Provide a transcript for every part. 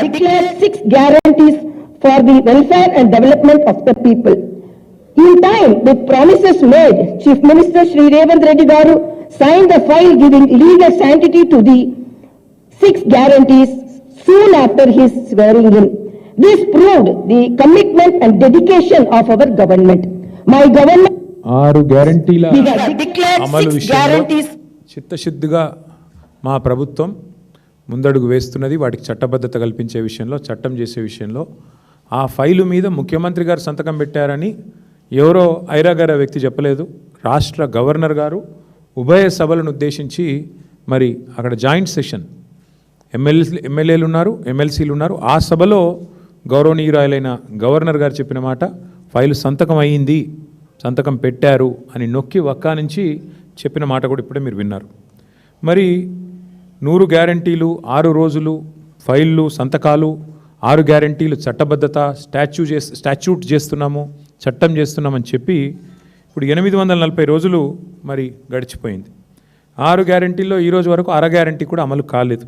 declared 6 guarantees for the welfare and development of the people. In time, the promises made, Chief Minister Shri Revanth Reddy Garu signed the file giving legal sanctity to the 6 guarantees soon after his swearing in. This proved the commitment and dedication of our government. My government 6 గ్యారెంటీల declared అమలు 6 విషయంలో guarantees. చిత్తశుద్ధిగా మా ప్రభుత్వం ముందడుగు వేస్తున్నది. వాటికి చట్టబద్ధత కల్పించే విషయంలో, చట్టం చేసే విషయంలో. ఆ ఫైలు మీద ముఖ్యమంత్రి గారు సంతకం పెట్టారని ఎవరో ఐరాగార వ్యక్తి చెప్పలేదు. రాష్ట్ర గవర్నర్ గారు ఉభయ సభలను ఉద్దేశించి మరి అక్కడ జాయింట్ సెషన్ ఎమ్మెల్యేలు ఉన్నారు, ఎమ్మెల్సీలు ఉన్నారు. ఆ సభలో గౌరవనీయురాయలైన గవర్నర్ గారు చెప్పిన మాట, ఫైలు సంతకం అయ్యింది, సంతకం పెట్టారు అని నొక్కి వక్కా నుంచి చెప్పిన మాట కూడా ఇప్పుడే మీరు విన్నారు. మరి 100 గ్యారంటీలు, 6 రోజులు, ఫైళ్ళు, సంతకాలు, 6 గ్యారంటీలు, చట్టబద్ధత, స్టాచ్యూట్ చేస్తున్నాము, చట్టం చేస్తున్నామని చెప్పి ఇప్పుడు 840 రోజులు మరి గడిచిపోయింది. 6 గ్యారంటీల్లో ఈరోజు వరకు అర గ్యారంటీ కూడా అమలు కాలేదు.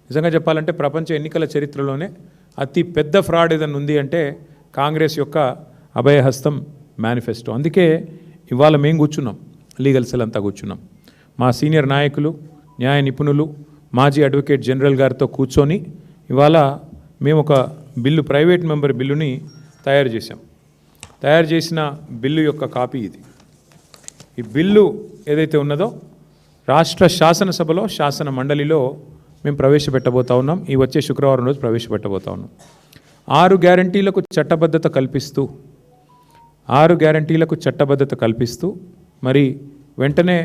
నిజంగా చెప్పాలంటే ప్రపంచ ఎన్నికల చరిత్రలోనే అతి పెద్ద ఫ్రాడ్ ఏదైనా ఉంది అంటే కాంగ్రెస్ యొక్క అభయహస్తం మేనిఫెస్టో. అందుకే ఇవాళ మేము కూర్చున్నాం, లీగల్ సెల్ అంతా కూర్చున్నాం. మా సీనియర్ నాయకులు, న్యాయ నిపుణులు, మాజీ అడ్వకేట్ జనరల్ గారితో కూర్చొని ఇవాళ మేము ఒక బిల్లు, ప్రైవేట్ మెంబర్ బిల్లుని తయారు చేశాం. తయారు చేసిన బిల్లు యొక్క కాపీ ఇది. ఈ బిల్లు ఏదైతే ఉన్నదో రాష్ట్ర శాసనసభలో, శాసన మండలిలో మేము ప్రవేశపెట్టబోతా ఉన్నాం. ఈ వచ్చే శుక్రవారం రోజు ప్రవేశపెట్టబోతా ఉన్నాం. 6 గ్యారంటీలకు చట్టబద్ధత కల్పిస్తూ, 6 గ్యారంటీలకు చట్టబద్ధత కల్పిస్తూ మరి వెంటనే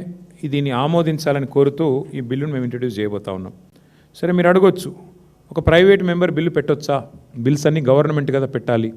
దీన్ని ఆమోదించాలని కోరుతూ ఈ బిల్లును మేము ఇంట్రడ్యూస్ చేయబోతా ఉన్నాం. సరే, మీరు అడగొచ్చు, ఒక ప్రైవేట్ మెంబర్ బిల్లు పెట్టొచ్చా? బిల్స్ అన్నీ గవర్నమెంట్ కదా పెట్టాలి.